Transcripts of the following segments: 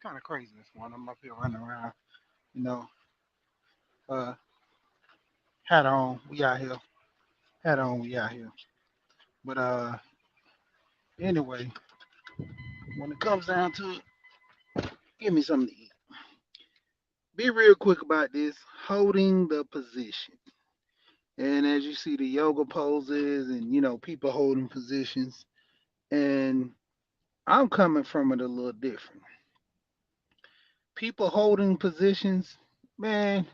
Kind of crazy this morning. I'm up here running around, you know, uh, hat on. We out here. Hat on. We out here. But anyway, when it comes down to it, give me something to eat. Be real quick about this. Holding the position. And as you see the yoga poses and people holding positions, and I'm coming from it a little different. People holding positions, man,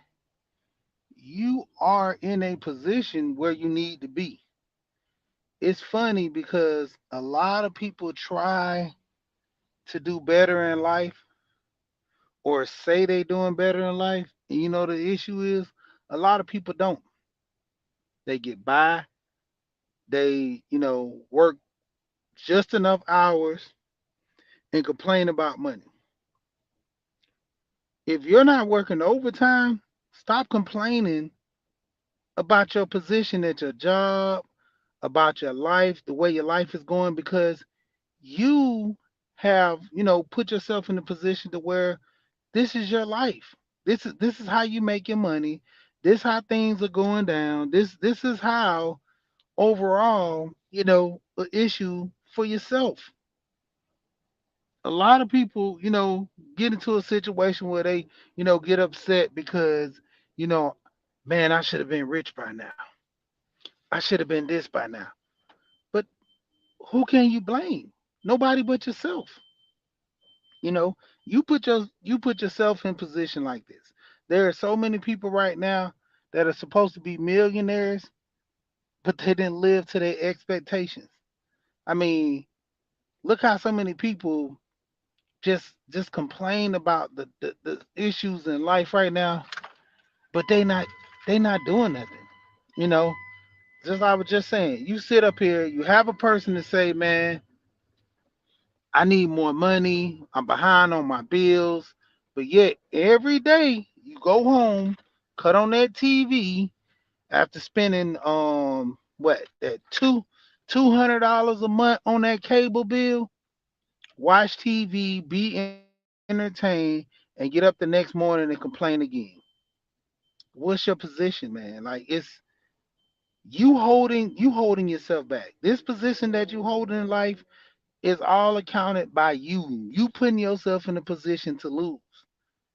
you are in a position where you need to be. It's funny because a lot of people try to do better in life or say they doing better in life, and the issue is a lot of people don't. They get by, they work just enough hours and complain about money. If you're not working overtime, stop complaining about your position at your job, about your life, the way your life is going, because you have, put yourself in a position to where this is your life. This is how you make your money. This how things are going down. This is how overall, an issue for yourself. A lot of people, get into a situation where they, get upset because, you know, man, I should have been rich by now. I should have been this by now. But who can you blame? Nobody but yourself. You know, you put yourself in position like this. There are so many people right now that are supposed to be millionaires, but they didn't live to their expectations. I mean, look how so many people just complain about the issues in life right now, but they not doing nothing. You know, just like I was just saying, you sit up here, you have a person to say, man, I need more money. I'm behind on my bills. But yet every day you go home, cut on that TV after spending what that $200 a month on that cable bill, watch TV, be entertained, and get up the next morning and complain again. What's your position, man? Like you holding yourself back. This position that you hold in life is all accounted by you. You putting yourself in a position to lose.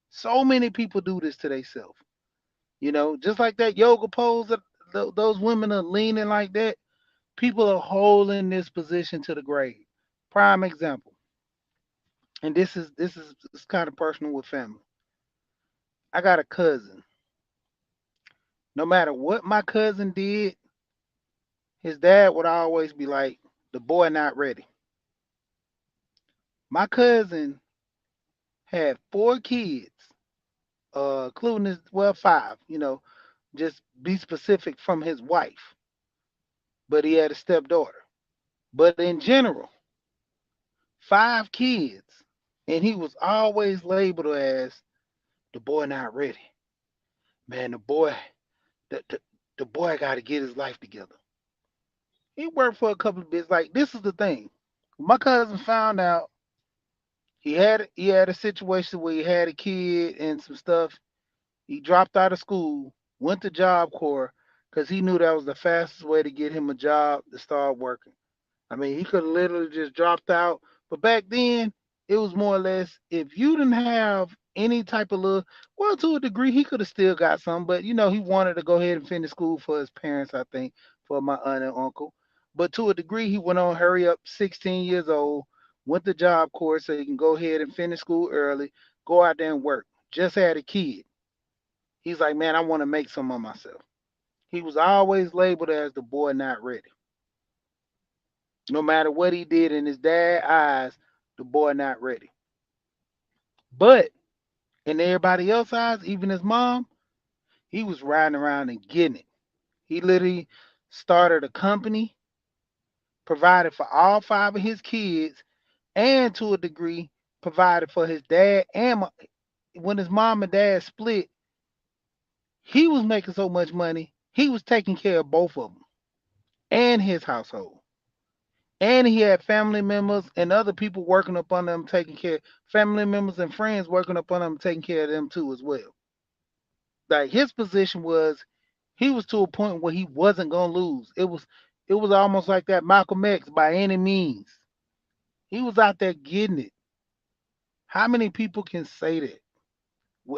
So many people do this to themselves. Just like that yoga pose that those women are leaning like that. People are holding this position to the grave. Prime example, and this is kind of personal with family. I got a cousin. No matter what my cousin did, his dad would always be like, "The boy not ready." My cousin had 4 kids, including his, well, five. Just be specific, from his wife, but he had a stepdaughter. But in general, 5 kids, and he was always labeled as the boy not ready. Man, the, the boy got to get his life together. He worked for a couple of bits. Like, this is the thing. My cousin found out he had a situation where he had a kid and some stuff. He dropped out of school, went to Job Corps because he knew that was the fastest way to get him a job to start working. I mean, he could have literally just dropped out. But back then, it was more or less, if you didn't have any type of little, well, to a degree, he could have still got some, but he wanted to go ahead and finish school for his parents, I think, for my aunt and uncle. But to a degree, he went on hurry up, 16 years old, went to Job Corps so he can go ahead and finish school early, go out there and work. Just had a kid. He's like, man, I want to make some of myself. He was always labeled as the boy not ready. No matter what he did in his dad's eyes, the boy not ready. But in everybody else's eyes, even his mom, he was riding around and getting it. He literally started a company, provided for all 5 of his kids, and to a degree, provided for his dad. And when his mom and dad split, he was making so much money, he was taking care of both of them and his household. And he had family members and other people working up on them, taking care, family members and friends working up on them, taking care of them too as well. Like his position was, he was to a point where he wasn't gonna lose. It was almost like that Malcolm X by any means. He was out there getting it. How many people can say that?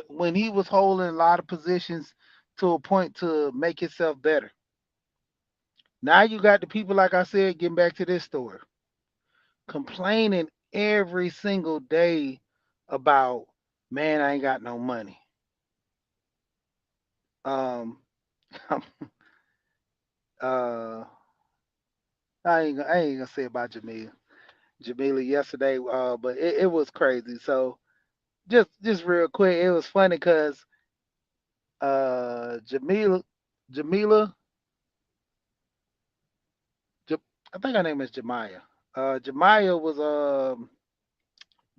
When he was holding a lot of positions to a point to make himself better. Now you got the people, like I said, getting back to this story, complaining every single day about, man, I ain't got no money. Um, uh, I ain't gonna say about Jamila yesterday, but it was crazy. So just real quick, it was funny because Jamila, Ja- I think her name is Jemiah. Jemiah was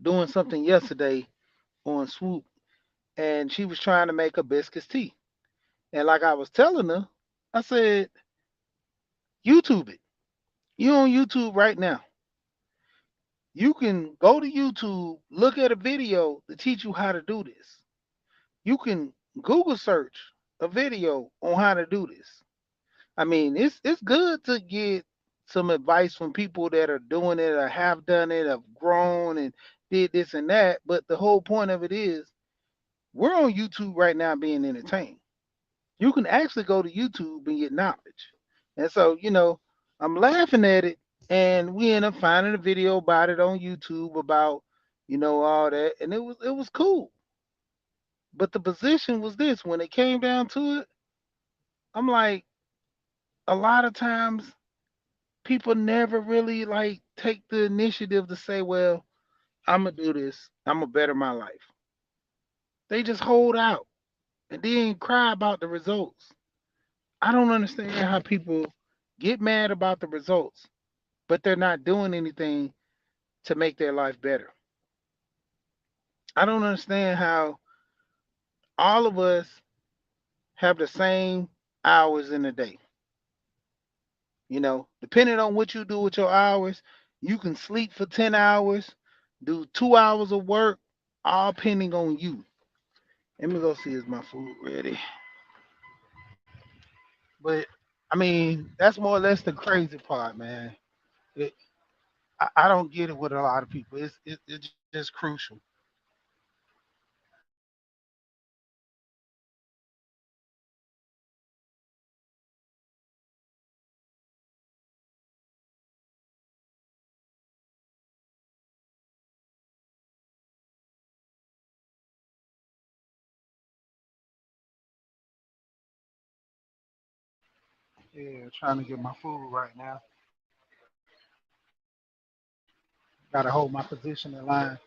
doing something yesterday on Swoop, and she was trying to make hibiscus tea. And like I was telling her, I said, YouTube it. You on YouTube right now. You can go to YouTube, look at a video to teach you how to do this. You can Google search a video on how to do this. I mean, it's good to get some advice from people that are doing it or have done it, have grown and did this and that. But the whole point of it is we're on YouTube right now being entertained. You can actually go to YouTube and get knowledge. And so, I'm laughing at it, and we end up finding a video about it on YouTube about, all that, and it was cool. But the position was this: when it came down to it, I'm like, a lot of times people never really like take the initiative to say, well, I'm gonna do this, I'm gonna better my life. They just hold out and then cry about the results. I don't understand how people get mad about the results, but they're not doing anything to make their life better. I don't understand how all of us have the same hours in a day. Depending on what you do with your hours, you can sleep for 10 hours, do 2 hours of work, all depending on you. Let me go see is my food ready. But I mean, that's more or less the crazy part, man. It, I don't get it with a lot of people. It's just crucial. Yeah, trying to get my food right now. Gotta hold my position in line.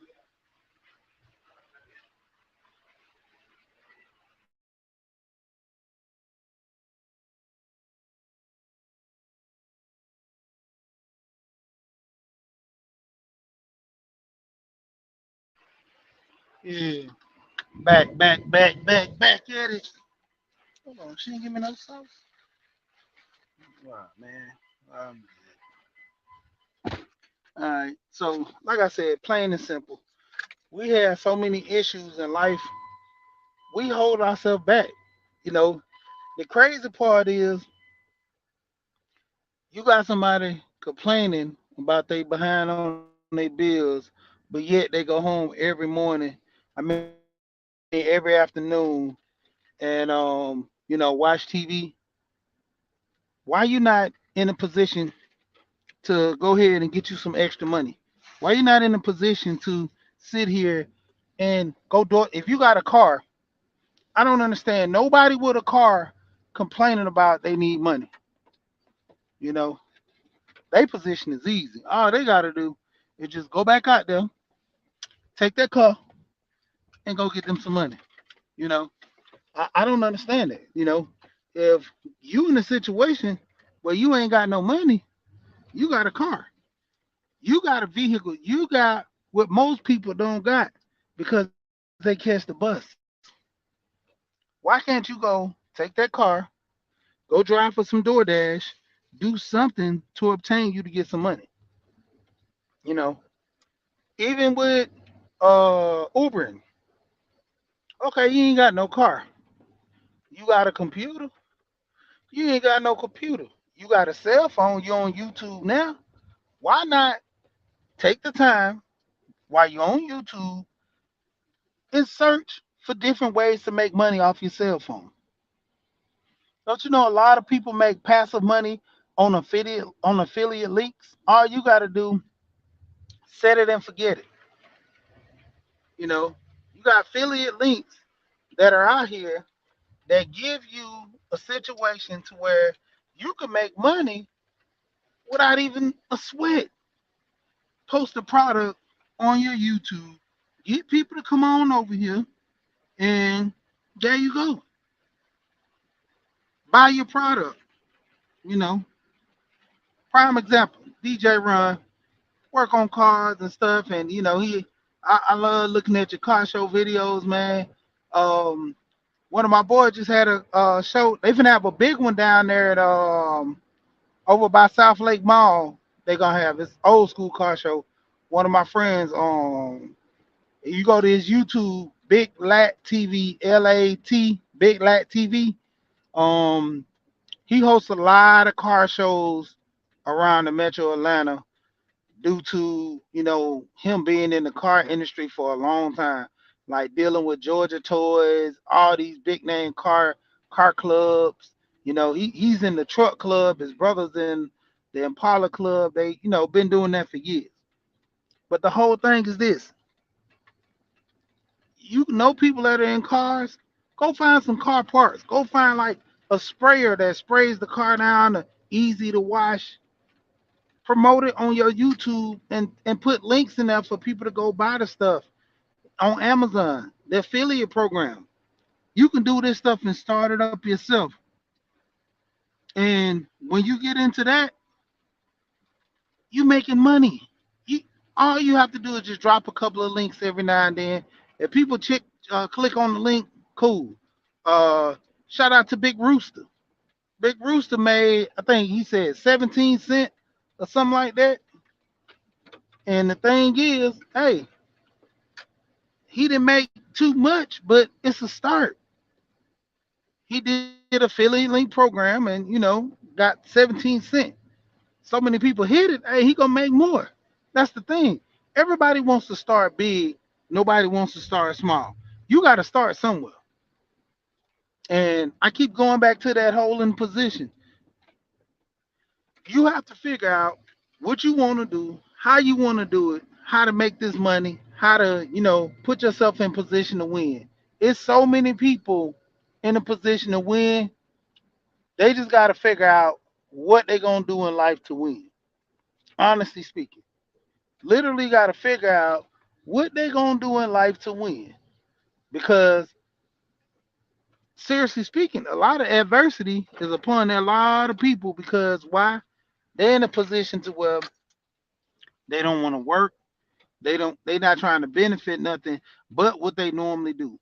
Yeah, back at it. Hold on, she didn't give me no sauce. Wow, man. Um, all right. So, like I said, plain and simple, we have so many issues in life. We hold ourselves back. You know, the crazy part is you got somebody complaining about they behind on their bills, but yet they go home every morning. I mean, every afternoon and watch TV. Why you not in a position to go ahead and get you some extra money? Why you not in a position to sit here and go do if you got a car? I don't understand. Nobody with a car complaining about they need money. You know, their position is easy. All they gotta do is just go back out there, take their car, and go get them some money. You know, I don't understand it. If you in a situation where you ain't got no money, you got a car, you got a vehicle, you got what most people don't got because they catch the bus. Why can't you go take that car, go drive for some DoorDash, do something to obtain you to get some money? You know, even with Ubering. Okay, you ain't got no car. You got a computer. You ain't got no computer. You got a cell phone. You on YouTube now. Why not take the time while you're on YouTube and search for different ways to make money off your cell phone? Don't you know a lot of people make passive money on affiliate links? All you got to do, set it and forget it. You know, you got affiliate links that are out here that give you a situation to where you can make money without even a sweat. Post a product on your YouTube, get people to come on over here, and there you go. Buy your product. You know, prime example, DJ Run, work on cars and stuff, and I love looking at your car show videos, man. Um, One of my boys just had a show. They finna have a big one down there at over by South Lake Mall. They gonna have this old school car show. One of my friends, you go to his YouTube, Big Lat TV, LAT, Big Lat TV. Um, he hosts a lot of car shows around the Metro Atlanta due to him being in the car industry for a long time, like dealing with Georgia Toys, all these big name car clubs. He's in the truck club. His brother's in the Impala club. They been doing that for years. But the whole thing is this: you know people that are in cars. Go find some car parts. Go find like a sprayer that sprays the car down, easy to wash. Promote it on your YouTube and put links in there for people to go buy the stuff on Amazon, the affiliate program. You can do this stuff and start it up yourself. And when you get into that, you making money. You All you have to do is just drop a couple of links every now and then. If people click on the link, cool. Uh, Shout out to Big Rooster. Big Rooster made, I think he said 17 cents or something like that. And the thing is, hey, he didn't make too much, but it's a start. He did affiliate link program and got 17 cents. So many people hit it. Hey, he gonna make more. That's the thing. Everybody wants to start big. Nobody wants to start small. You got to start somewhere. And I keep going back to that holding position. You have to figure out what you want to do, how you want to do it, how to make this money, how to, put yourself in position to win. It's so many people in a position to win. They just got to figure out what they're going to do in life to win. Honestly speaking, literally got to figure out what they're going to do in life to win. Because, seriously speaking, a lot of adversity is upon a lot of people because why? They're in a position to where they don't want to work. They not trying to benefit nothing but what they normally do.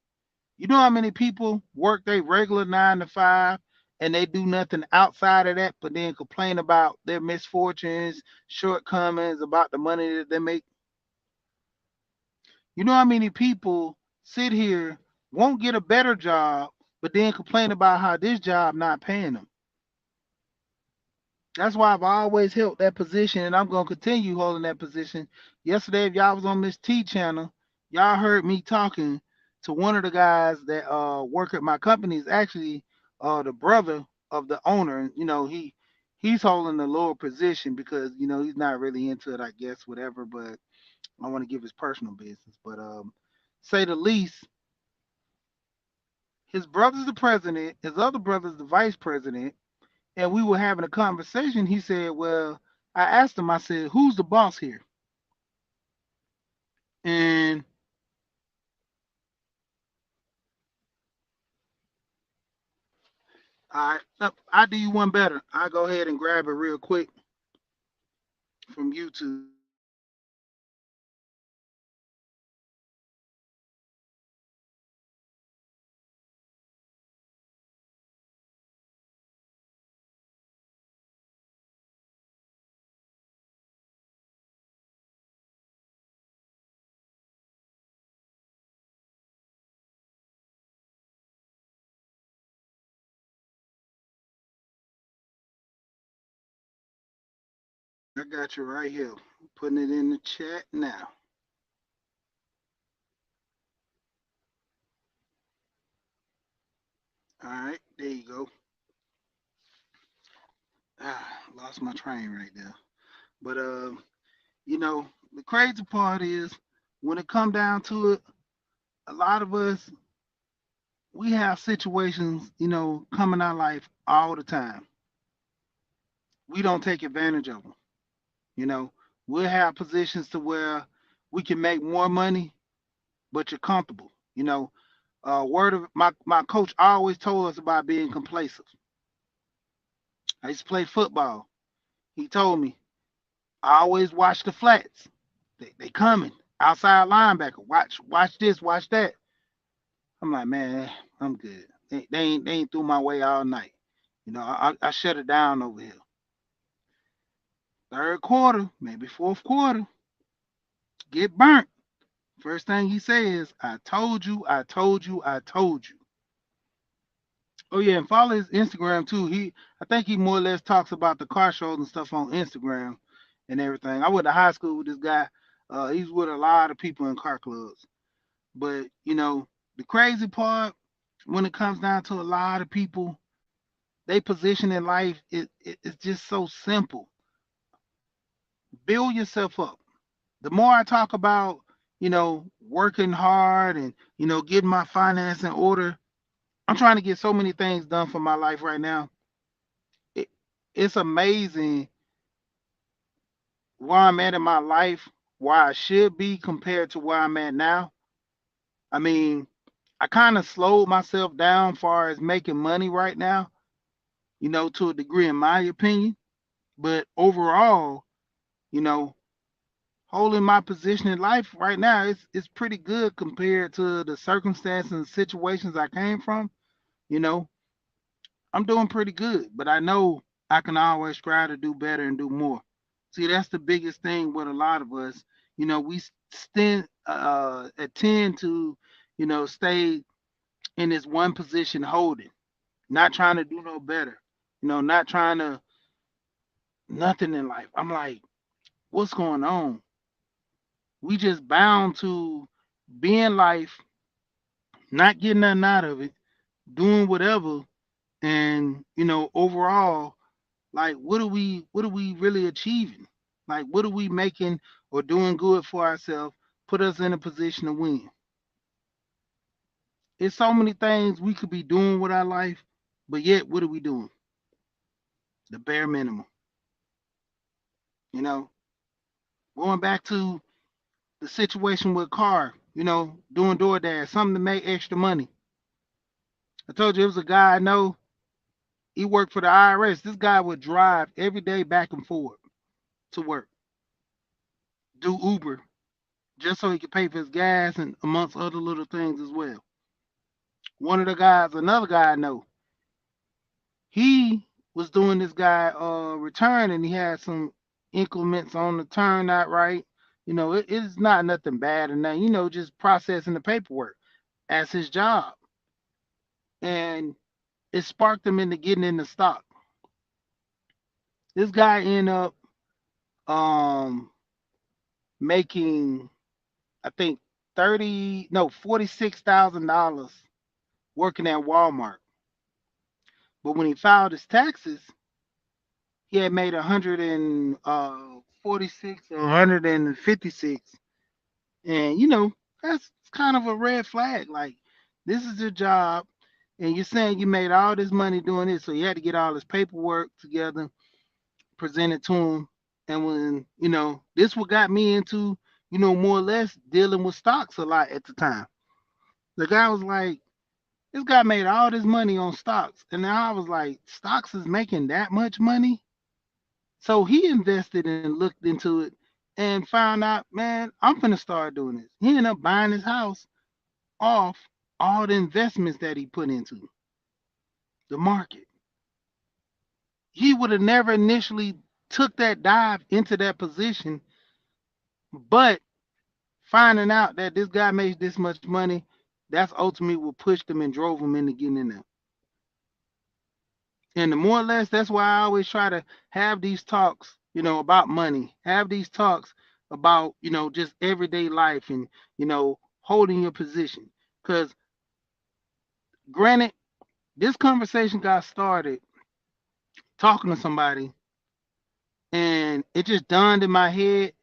You know how many people work their regular 9 to 5 and they do nothing outside of that, but then complain about their misfortunes, shortcomings, about the money that they make. You know how many people sit here, won't get a better job, but then complain about how this job not paying them. That's why I've always held that position, and I'm gonna continue holding that position. Yesterday, if y'all was on Miss T channel, y'all heard me talking to one of the guys that work at my company. Is actually the brother of the owner. He's holding the lower position because he's not really into it, I guess, whatever. But I want to give his personal business. But say the least, his brother's the president, his other brother's the vice president, and we were having a conversation. He said, "Well," I asked him. I said, "Who's the boss here?" And I do you one better. I go ahead and grab it real quick from YouTube. I got you right here. Putting it in the chat now. All right, there you go. Lost my train right there. But the crazy part is when it come down to it, a lot of us we have situations, come in our life all the time. We don't take advantage of them. You know, we'll have positions to where we can make more money, but you're comfortable. Word of my coach always told us about being complacent. I used to play football. He told me I always watch the flats. They coming outside linebacker. Watch this, watch that. I'm like, man, I'm good. They ain't through my way all night. I shut it down over here. Third quarter, maybe fourth quarter, get burnt. First thing he says, I told you, I told you, I told you. Oh yeah, and follow his Instagram too. I think he more or less talks about the car shows and stuff on Instagram and everything. I went to high school with this guy. He's with a lot of people in car clubs. But the crazy part when it comes down to a lot of people, they position in life it's just so simple. Build yourself up. The more I talk about, working hard and getting my finance in order, I'm trying to get so many things done for my life right now. It, it's amazing where I'm at in my life, where I should be compared to where I'm at now. I mean, I kind of slowed myself down far as making money right now, to a degree, in my opinion. But overall, you know, holding my position in life right now is pretty good compared to the circumstances and situations I came from. You know, I'm doing pretty good, but I know I can always try to do better and do more. See, that's the biggest thing with a lot of us. We attend to, stay in this one position holding, not trying to do no better, not trying to nothing in life. I'm like, what's going on? We just bound to being life, not getting nothing out of it, doing whatever, and overall, like what are we really achieving? Like what are we making or doing good for ourselves, put us in a position to win? It's so many things we could be doing with our life, but yet what are we doing? The bare minimum. You know, going back to the situation with car, doing DoorDash, something to make extra money. I told you it was a guy I know. He worked for the IRS. This guy would drive every day back and forth to work, do Uber, just so he could pay for his gas and amongst other little things as well. One of the guys, another guy I know, he was doing this guy return and he had some increments on the turn not right. It's not nothing bad or nothing, just processing the paperwork as his job. And it sparked him into getting into stock. This guy ended up um making, I think, 30 no $46,000 working at Walmart. But when he filed his taxes, he had made 146 or 156. And that's kind of a red flag. Like, this is your job, and you're saying you made all this money doing this, so you had to get all this paperwork together, present it to him. And when this what got me into more or less dealing with stocks a lot at the time. The guy was like, this guy made all this money on stocks, and now I was like, stocks is making that much money. So he invested and looked into it and found out, man, I'm finna start doing this. He ended up buying his house off all the investments that he put into the market. He would have never initially took that dive into that position, but finding out that this guy makes this much money, that's ultimately what pushed him and drove him into getting in there. And the more or less, that's why I always try to have these talks about money. Have these talks about, just everyday life and, holding your position. Because, granted, this conversation got started talking to somebody, and it just dawned in my head.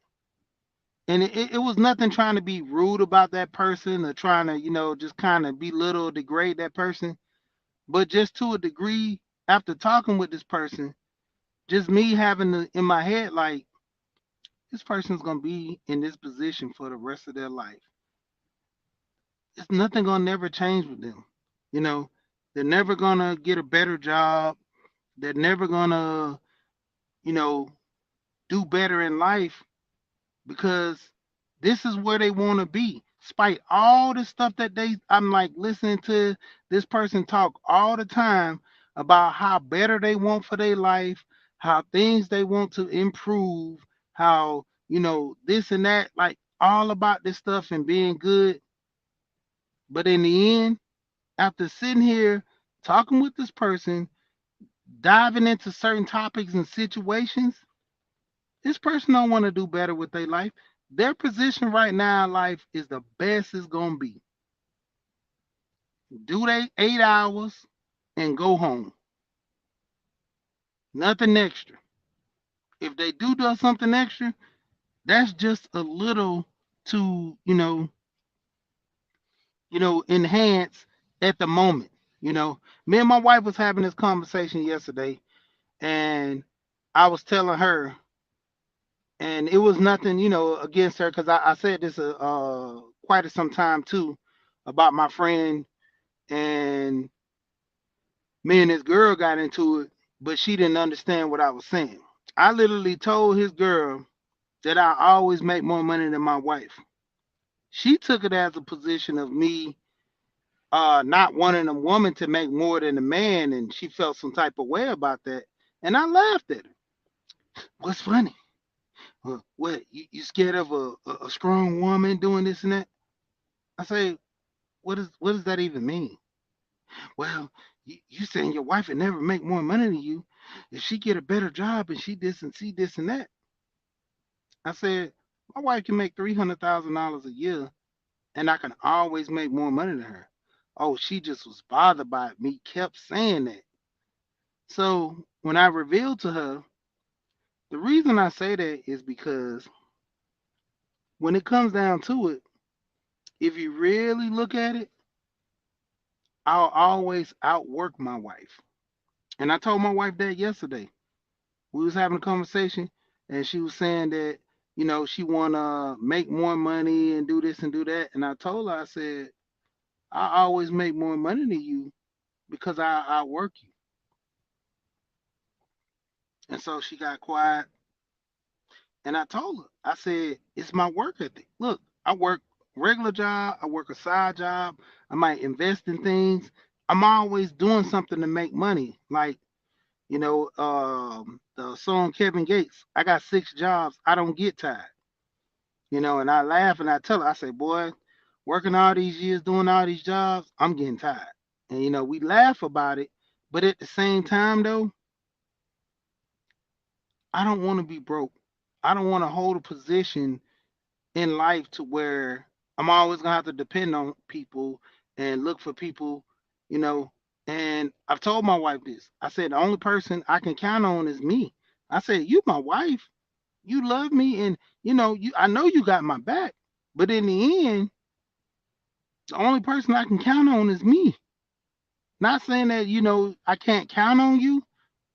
And it was nothing trying to be rude about that person or trying to, just kind of belittle or degrade that person. But just to a degree, after talking with this person, just me having in my head, like, this person's going to be in this position for the rest of their life. It's nothing going to never change with them. You know, they're never going to get a better job. They're never going to, you know, do better in life because this is where they want to be. Despite all the stuff that I'm like listening to this person talk all the time about how better they want for their life, how things they want to improve, how, this and that, like all about this stuff and being good. But in the end, after sitting here talking with this person, diving into certain topics and situations, this person don't want to do better with their life. Their position right now in life is the best it's gonna be. Do they 8 hours and go home. Nothing extra. If they do something extra, that's just a little to, enhance at the moment. Me and my wife was having this conversation yesterday, and I was telling her, and it was nothing, against her, because I said this quite some time too about my friend, and me and this girl got into it, but she didn't understand what I was saying. I literally told his girl that I always make more money than my wife. She took it as a position of me not wanting a woman to make more than a man, and she felt some type of way about that. And I laughed at her. What's funny? What, you scared of a strong woman doing this and that? I say, what does that even mean? Well, you saying your wife would never make more money than you if she get a better job and she this and see this and that. I said, my wife can make $300,000 a year, and I can always make more money than her. Oh, she just was bothered by it. Me kept saying that. So when I revealed to her, the reason I say that is because when it comes down to it, if you really look at it, I'll always outwork my wife. And I told my wife that yesterday. We was having a conversation, and she was saying that, she wanna make more money and do this and do that. And I told her, I said, I always make more money than you because I work you. And so she got quiet, and I told her, I said, it's my work ethic. Look, I work regular job, I work a side job, I might invest in things. I'm always doing something to make money. Like, the song Kevin Gates, I got 6 jobs, I don't get tired. And I laugh and I tell her, I say, boy, working all these years, doing all these jobs, I'm getting tired. And we laugh about it, but at the same time though, I don't want to be broke. I don't want to hold a position in life to where I'm always gonna have to depend on people and look for people, you know. And I've told my wife this. I said the only person I can count on is me. I said, you my wife, you love me, and I know you got my back. But in the end, the only person I can count on is me. Not saying that, I can't count on you,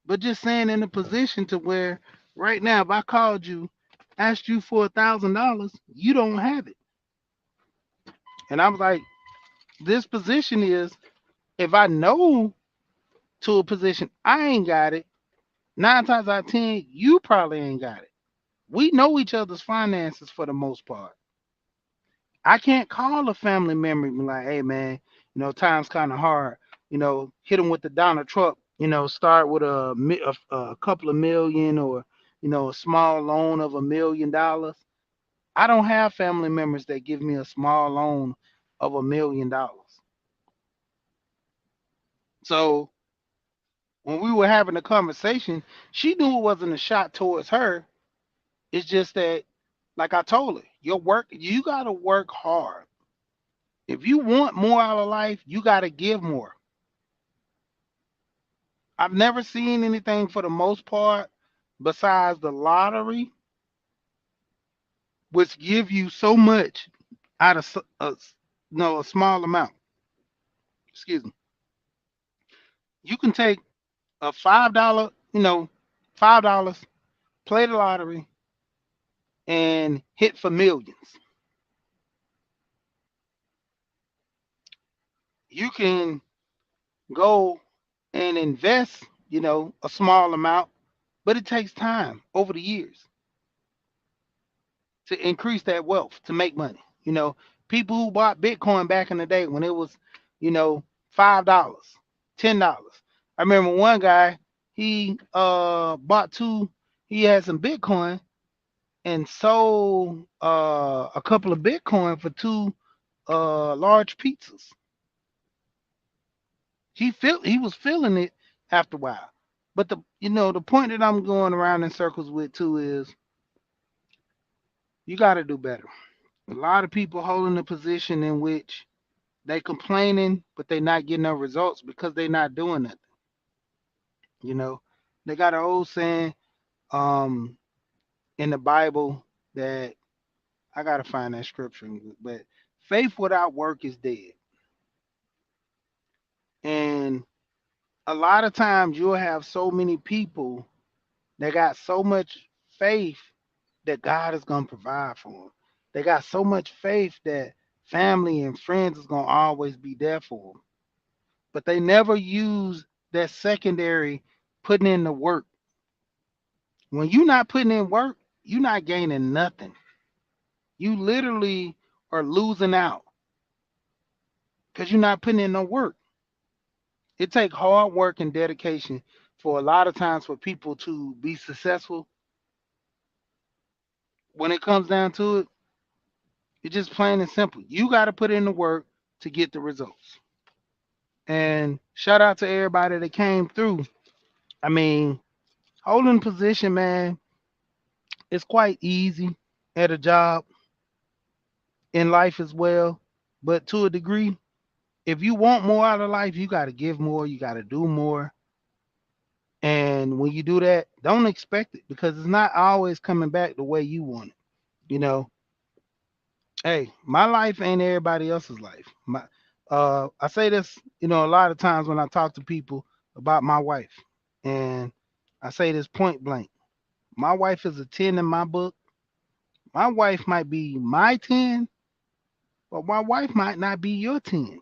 but just saying in a position to where right now, if I called you, asked you for $1,000, you don't have it. And I was like, this position is, if I know to a position I ain't got it, 9 times out of 10, you probably ain't got it. We know each other's finances for the most part. I can't call a family member and be like, hey man, time's kind of hard. Hit them with the Donald Trump. Start with a couple of million, or a small loan of $1 million. I don't have family members that give me a small loan of $1 million. So when we were having a conversation, she knew it wasn't a shot towards her. It's just that, like I told her, your work, you got to work hard. If you want more out of life, you got to give more. I've never seen anything for the most part besides the lottery, which give you so much out of no, a small amount. Excuse me. You can take a $5, $5, play the lottery, and hit for millions. You can go and invest, a small amount, but it takes time over the years to increase that wealth to make money. People who bought Bitcoin back in the day when it was, $5, $10. I remember one guy, he bought two, he had some Bitcoin and sold a couple of Bitcoin for two large pizzas. He was feeling it after a while. But the point that I'm going around in circles with too is you got to do better. A lot of people holding a position in which they complaining, but they not getting no results because they not doing it. You know, they got an old saying um in the Bible that I gotta find that scripture, but faith without work is dead. And a lot of times you'll have so many people that got so much faith that God is gonna provide for them. They got so much faith that family and friends is gonna always be there for them. But they never use that secondary putting in the work. When you're not putting in work, you're not gaining nothing. You literally are losing out because you're not putting in no work. It takes hard work and dedication for a lot of times for people to be successful. When it comes down to it, it's just plain and simple. You got to put in the work to get the results. And shout out to everybody that came through. I mean, holding position, man, it's quite easy at a job in life as well. But to a degree, if you want more out of life, you got to give more, you got to do more. And when you do that, don't expect it because it's not always coming back the way you want it. You know, hey, my life ain't everybody else's life. I say this, a lot of times when I talk to people about my wife, and I say this point blank. My wife is a 10 in my book. My wife might be my 10, but my wife might not be your 10,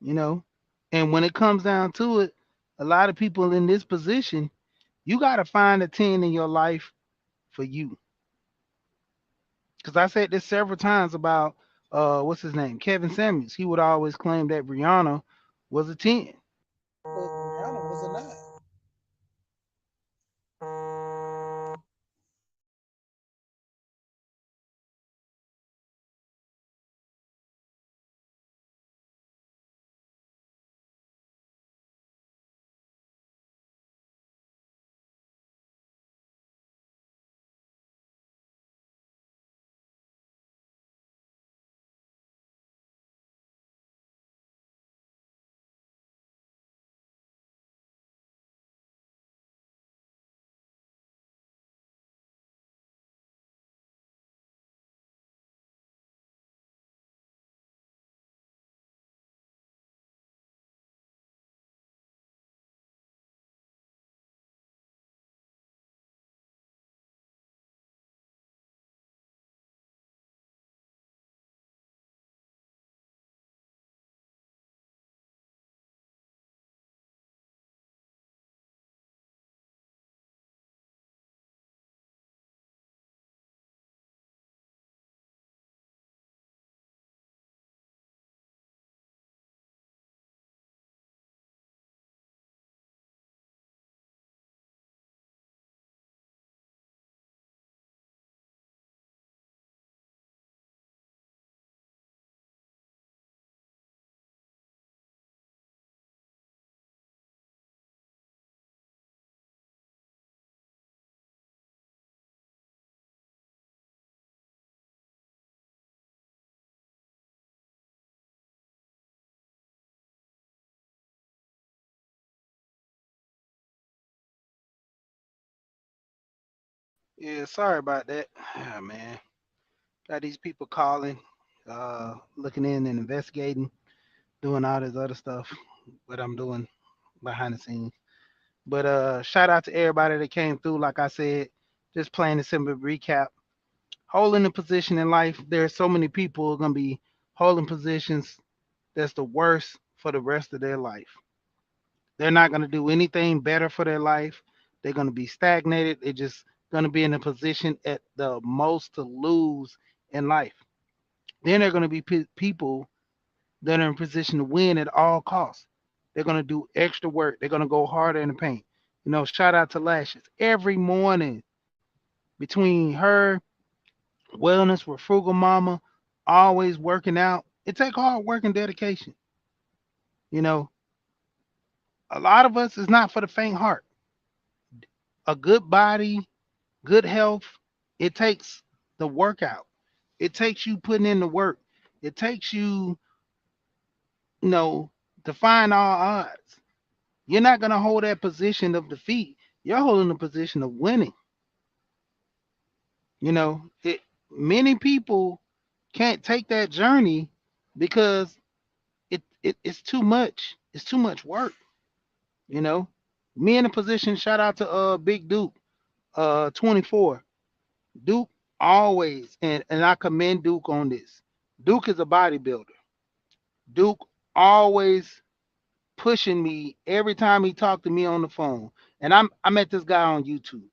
you know? And when it comes down to it, a lot of people in this position, you got to find a 10 in your life for you. Because I said this several times about what's his name, Kevin Samuels. He would always claim that Brianna was a 10, but Brianna was a 9. Yeah, sorry about that. Ah, man, got these people calling, looking in and investigating, doing all this other stuff, what I'm doing behind the scenes. But shout out to everybody that came through. Like I said, just plain and simple recap. Holding a position in life, there's so many people who are gonna be holding positions that's the worst for the rest of their life. They're not gonna do anything better for their life. They're gonna be stagnated. They're just gonna be in a position at the most to lose in life. Then there are gonna be people that are in position to win at all costs. They're gonna do extra work. They're gonna go harder in the paint. Shout out to Lashes. Every morning between her wellness with Frugal Mama, always working out. It take hard work and dedication. You know, a lot of us is not for the faint heart. A good body, good health, it takes the workout. It takes you putting in the work. It takes you, you know, defying all odds. You're not gonna hold that position of defeat. You're holding the position of winning. It many people can't take that journey because it's too much. It's too much work. You know, me in a position. Shout out to Big Duke, 24. Duke always, and I commend Duke on this. Duke is a bodybuilder. Duke always pushing me every time he talked to me on the phone. And I met this guy on YouTube.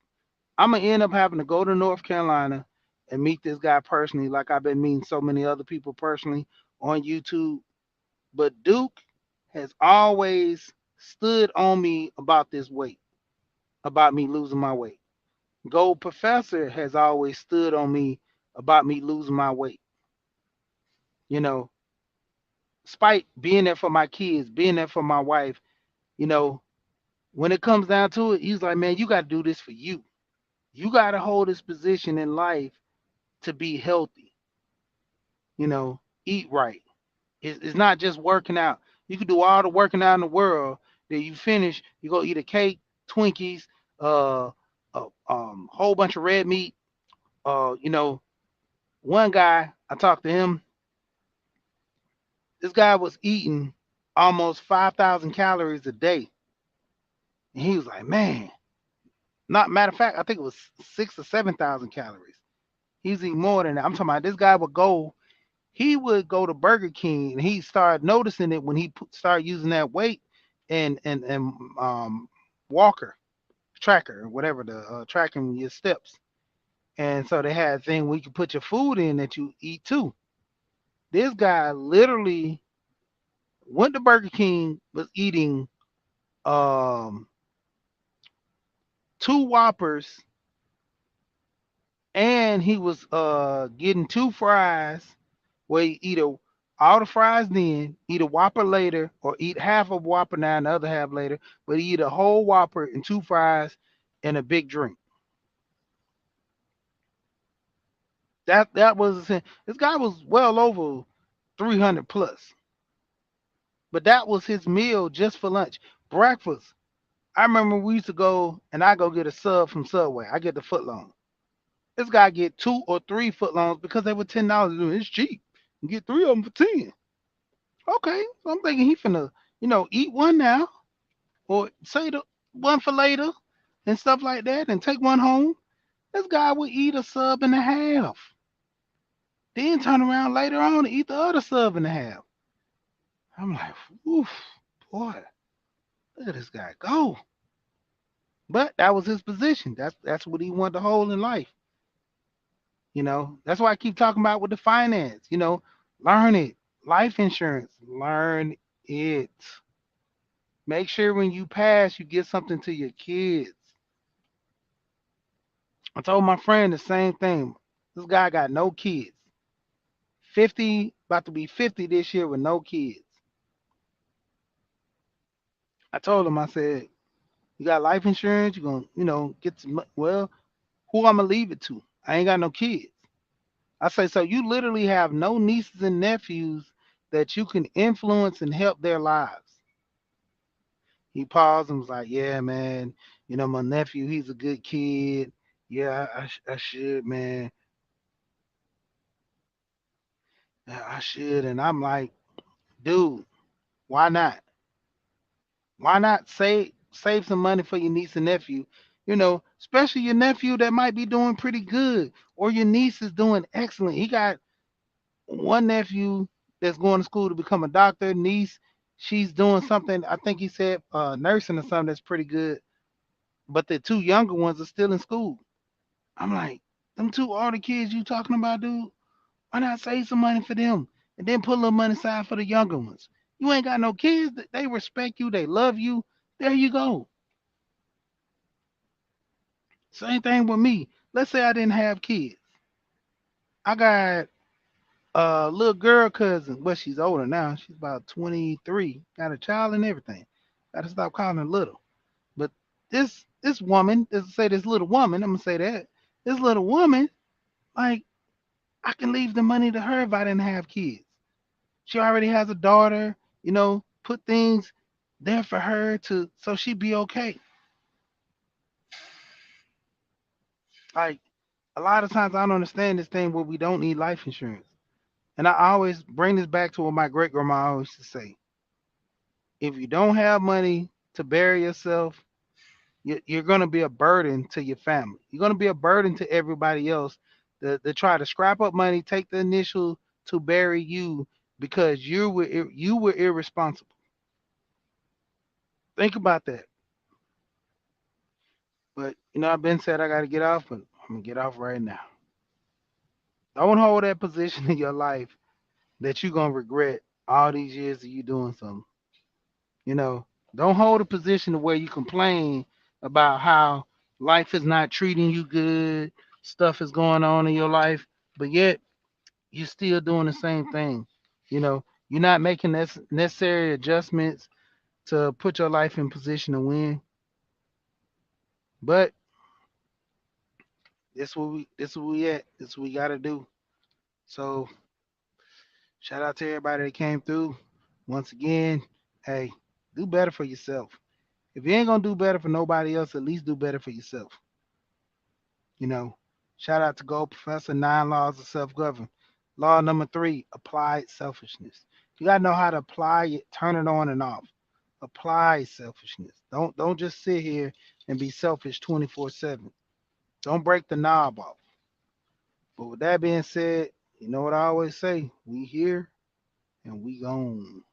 I'm gonna end up having to go to North Carolina and meet this guy personally, like I've been meeting so many other people personally on YouTube. But Duke has always stood on me about this weight, about me losing my weight. Gold Professor has always stood on me about me losing my weight. You know, Spike being there for my kids, being there for my wife. You know, when it comes down to it, he's like, man, you got to do this for you. You got to hold this position in life to be healthy. Eat right. It's not just working out. You can do all the working out in the world. Then you finish, you go eat a cake, Twinkies, whole bunch of red meat. Uh, you know, One guy I talked to him. This guy was eating almost 5,000 calories a day, and he was like, man. Not matter of fact, I think it was 6 or 7,000 calories. He's eating more than that. I'm talking about this guy would go. He would go to Burger King, and he started noticing it when he started using that weight and walker tracker, whatever the tracking your steps. And so they had a thing where you could put your food in that you eat too. This guy literally went to Burger King, was eating um, two Whoppers, and he was getting two fries where you eat all the fries then, eat a Whopper later, or eat half of Whopper now and the other half later, but he eat a whole Whopper and two fries and a big drink. That was this guy was well over 300 plus, but that was his meal just for lunch. Breakfast, I remember we used to go and I go get a sub from Subway. I get the foot long. This guy get 2 or 3 footlongs because they were $10. It's cheap. You get three of them for 10. Okay, so I'm thinking he finna, eat one now or say the one for later and stuff like that and take one home. This guy would eat a sub and a half, then turn around later on and eat the other sub and a half. I'm like, oof, boy, look at this guy go. But that was his position. That's what he wanted to hold in life. That's why I keep talking about with the finance. Learn it. Life insurance, learn it. Make sure when you pass, you get something to your kids. I told my friend the same thing. This guy got no kids. 50, about to be 50 this year with no kids. I told him, I said, you got life insurance, you're going to, get some, well, who I'm going to leave it to? I ain't got no kids. I say, so you literally have no nieces and nephews that you can influence and help their lives. He paused and was like, yeah, man, my nephew, he's a good kid. Yeah, I should, man. Yeah, I should. And I'm like, dude, why not? Why not save some money for your niece and nephew? Especially your nephew that might be doing pretty good, or your niece is doing excellent. He got one nephew that's going to school to become a doctor. Niece, she's doing something. I think he said nursing or something that's pretty good. But the two younger ones are still in school. I'm like, them two older kids you talking about, dude. Why not save some money for them and then put a little money aside for the younger ones? You ain't got no kids. They respect you. They love you. There you go. Same thing with me. Let's say I didn't have kids. I got a little girl cousin. Well, she's older now. She's about 23. Got a child and everything. Got to stop calling her little. But this woman, let's say this little woman, I'm gonna say that this little woman, like I can leave the money to her if I didn't have kids. She already has a daughter. Put things there for her to so she be okay. Like a lot of times I don't understand this thing where we don't need life insurance. And I always bring this back to what my great grandma always used to say. If you don't have money to bury yourself, you're going to be a burden to your family. You're going to be a burden to everybody else to try to scrap up money, take the initial to bury you because you were irresponsible. Think about that. But I've been said I got to get off, but I'm gonna get off right now. Don't hold that position in your life that you're gonna regret all these years of you doing something. You know, don't hold a position where you complain about how life is not treating you good, stuff is going on in your life, but yet you're still doing the same thing. You're not making necessary adjustments to put your life in position to win. But this what we at. This what we gotta do. So shout out to everybody that came through. Once again, hey, do better for yourself. If you ain't gonna do better for nobody else, at least do better for yourself. You know, shout out to Gold Professor, Nine Laws of Self Govern. Law number three, applied selfishness. You gotta know how to apply it, turn it on and off. Apply selfishness. Don't just sit here and be selfish 24/7. Don't break the knob off. But with that being said, you know what I always say? We here and we gone.